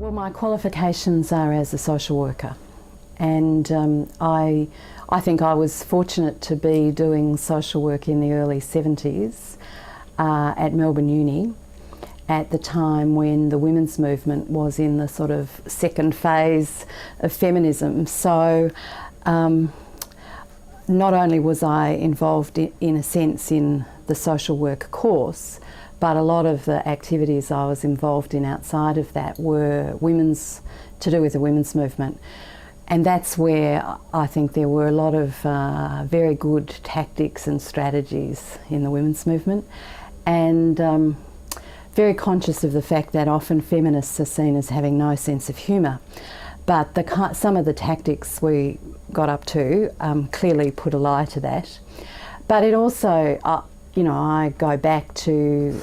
Well, my qualifications are as a social worker, and I think I was fortunate to be doing social work in the early 70s at Melbourne Uni at the time when the women's movement was in the sort of second phase of feminism. So not only was I involved in a sense in the social work course, but a lot of the activities I was involved in outside of that were to do with the women's movement. And that's where I think there were a lot of very good tactics and strategies in the women's movement, and very conscious of the fact that often feminists are seen as having no sense of humour. But some of the tactics we got up to clearly put a lie to that. But it also, I go back to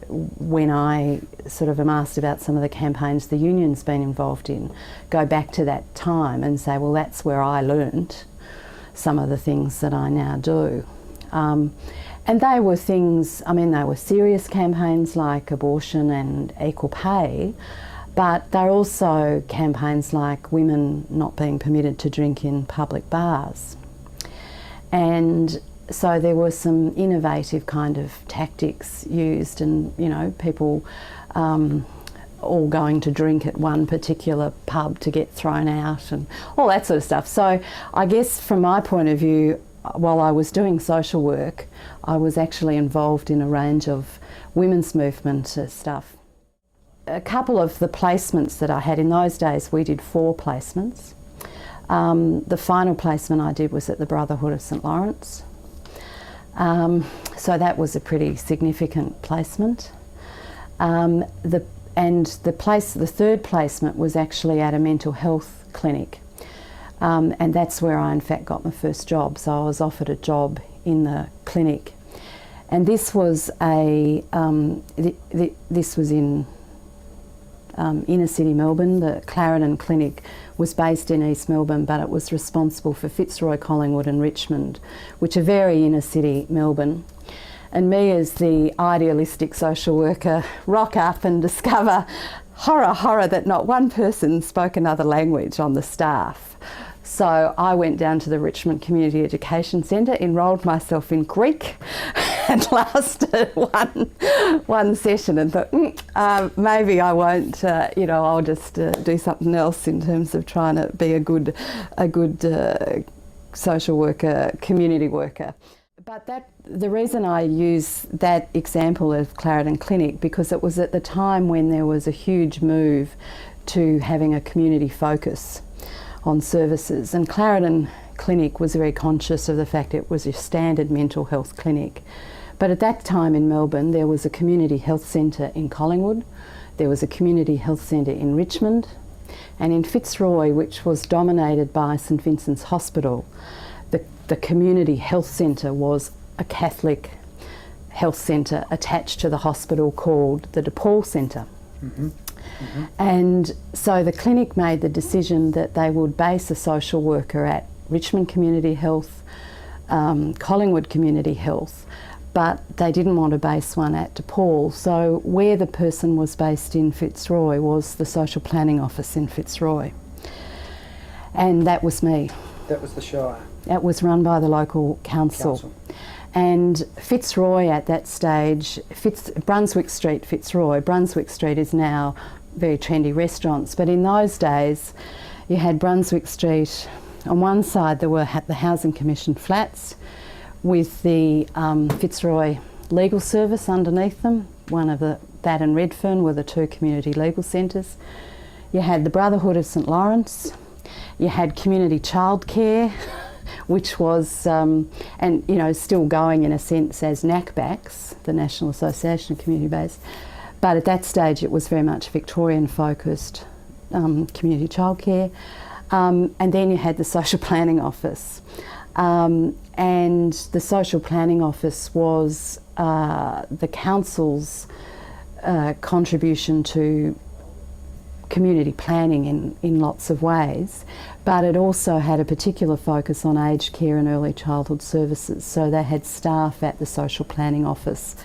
when I sort of am asked about some of the campaigns the union's been involved in, go back to that time and say, well, that's where I learnt some of the things that I now do. And they were things, they were serious campaigns like abortion and equal pay, but they're also campaigns like women not being permitted to drink in public bars. And so there were some innovative kind of tactics used, and people all going to drink at one particular pub to get thrown out and all that sort of stuff. So I guess from my point of view, while I was doing social work, I was actually involved in a range of women's movement stuff. A couple of the placements that I had in those days, we did 4 placements. The final placement I did was at the Brotherhood of St Lawrence. So that was a pretty significant placement. The third placement was actually at a mental health clinic, and that's where I in fact got my first job. So I was offered a job in the clinic, and this was this was in inner city Melbourne. The Clarendon Clinic was based in East Melbourne, but it was responsible for Fitzroy, Collingwood and Richmond, which are very inner city Melbourne. And me as the idealistic social worker rock up and discover, horror, that not one person spoke another language on the staff. So I went down to the Richmond Community Education Centre, enrolled myself in Greek and lasted one session and thought, maybe I won't, I'll just do something else in terms of trying to be a good social worker, community worker. But the reason I use that example of Clarendon Clinic, because it was at the time when there was a huge move to having a community focus on services, and Clarendon Clinic was very conscious of the fact it was a standard mental health clinic. But at that time in Melbourne there was a community health centre in Collingwood, there was a community health centre in Richmond, and in Fitzroy, which was dominated by St Vincent's Hospital, the community health centre was a Catholic health centre attached to the hospital called the DePaul Centre. Mm-hmm. Mm-hmm. And so the clinic made the decision that they would base a social worker at Richmond Community Health, Collingwood Community Health, but they didn't want to base one at DePaul. So where the person was based in Fitzroy was the social planning office in Fitzroy. And that was me. That was the Shire? That was run by the local council. And Fitzroy at that stage, Brunswick Street, Fitzroy, Brunswick Street is now very trendy restaurants, but in those days you had Brunswick Street. On one side there were the Housing Commission flats with the Fitzroy Legal Service underneath them. That and Redfern were the 2 community legal centres. You had the Brotherhood of St Lawrence, you had community childcare, which was, still going in a sense as NACBACS, the National Association of Community Based, but at that stage it was very much Victorian focused community childcare. And then you had the social planning office. And the social planning office was the council's contribution to community planning in lots of ways, but it also had a particular focus on aged care and early childhood services. So they had staff at the social planning office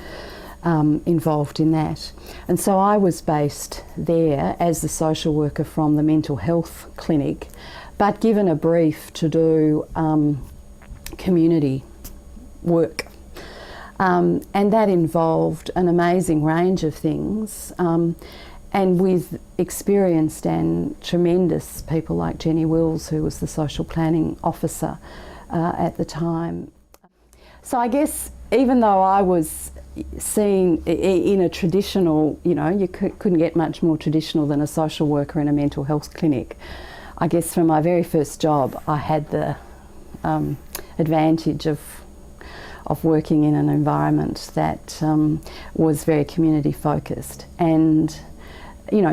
involved in that. And so I was based there as the social worker from the mental health clinic, but given a brief to do community work. And that involved an amazing range of things, and with experienced and tremendous people like Jenny Wills, who was the social planning officer at the time. So I guess even though I was seen in a traditional, you couldn't get much more traditional than a social worker in a mental health clinic, I guess from my very first job I had the advantage of working in an environment that was very community focused and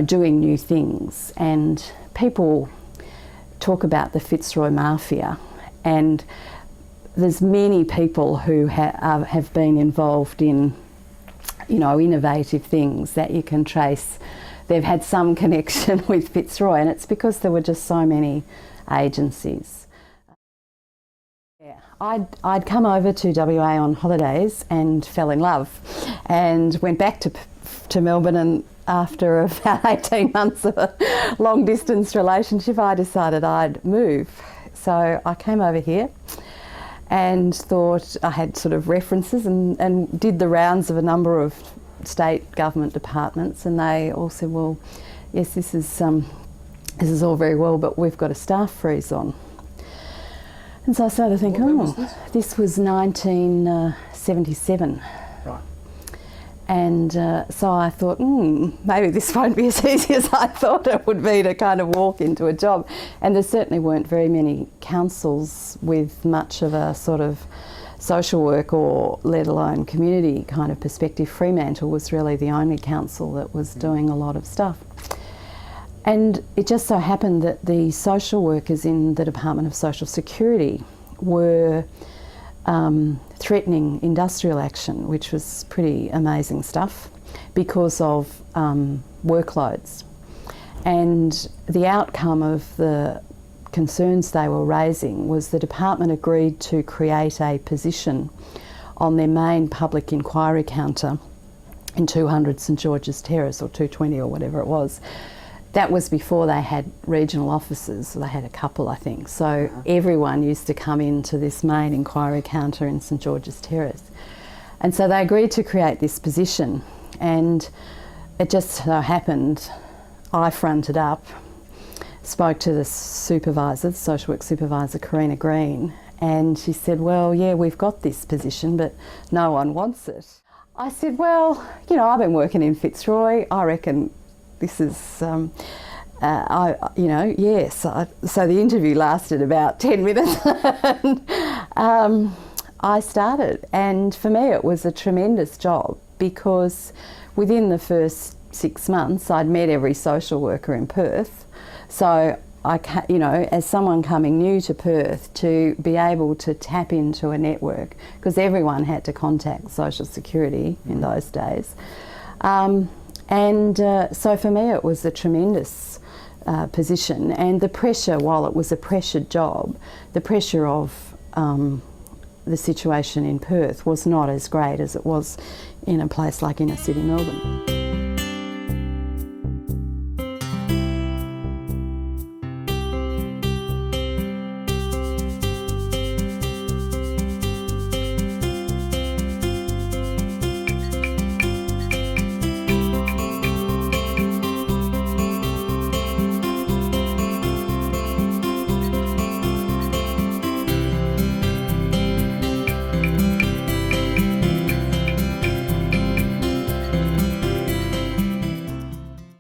doing new things. And people talk about the Fitzroy Mafia, and there's many people who have been involved in innovative things that you can trace. They've had some connection with Fitzroy, and it's because there were just so many agencies. I'd come over to WA on holidays and fell in love, and went back to Melbourne, and after about 18 months of a long distance relationship I decided I'd move. So I came over here and thought I had sort of references, and did the rounds of a number of state government departments, and they all said, well, yes, this is all very well, but we've got a staff freeze on. And so I started thinking, this was 1977. Right. And so I thought, maybe this won't be as easy as I thought it would be to kind of walk into a job. And there certainly weren't very many councils with much of a sort of social work or let alone community kind of perspective. Fremantle was really the only council that was doing a lot of stuff. And it just so happened that the social workers in the Department of Social Security were threatening industrial action, which was pretty amazing stuff, because of workloads. And the outcome of the concerns they were raising was the department agreed to create a position on their main public inquiry counter in 200 St George's Terrace, or 220 or whatever it was. That was before they had regional offices. They had a couple, I think. So everyone used to come into this main inquiry counter in St George's Terrace. And so they agreed to create this position. And it just so happened, I fronted up, spoke to the supervisor, the social work supervisor, Karina Green, and she said, well, yeah, we've got this position, but no one wants it. I said, well, I've been working in Fitzroy. I reckon this is, yes. So the interview lasted about 10 minutes. And, I started, and for me it was a tremendous job, because within the first 6 months I'd met every social worker in Perth. So as someone coming new to Perth, to be able to tap into a network, because everyone had to contact Social Security in those days. So for me it was a tremendous position, and the pressure, while it was a pressured job, the pressure of the situation in Perth was not as great as it was in a place like inner city Melbourne.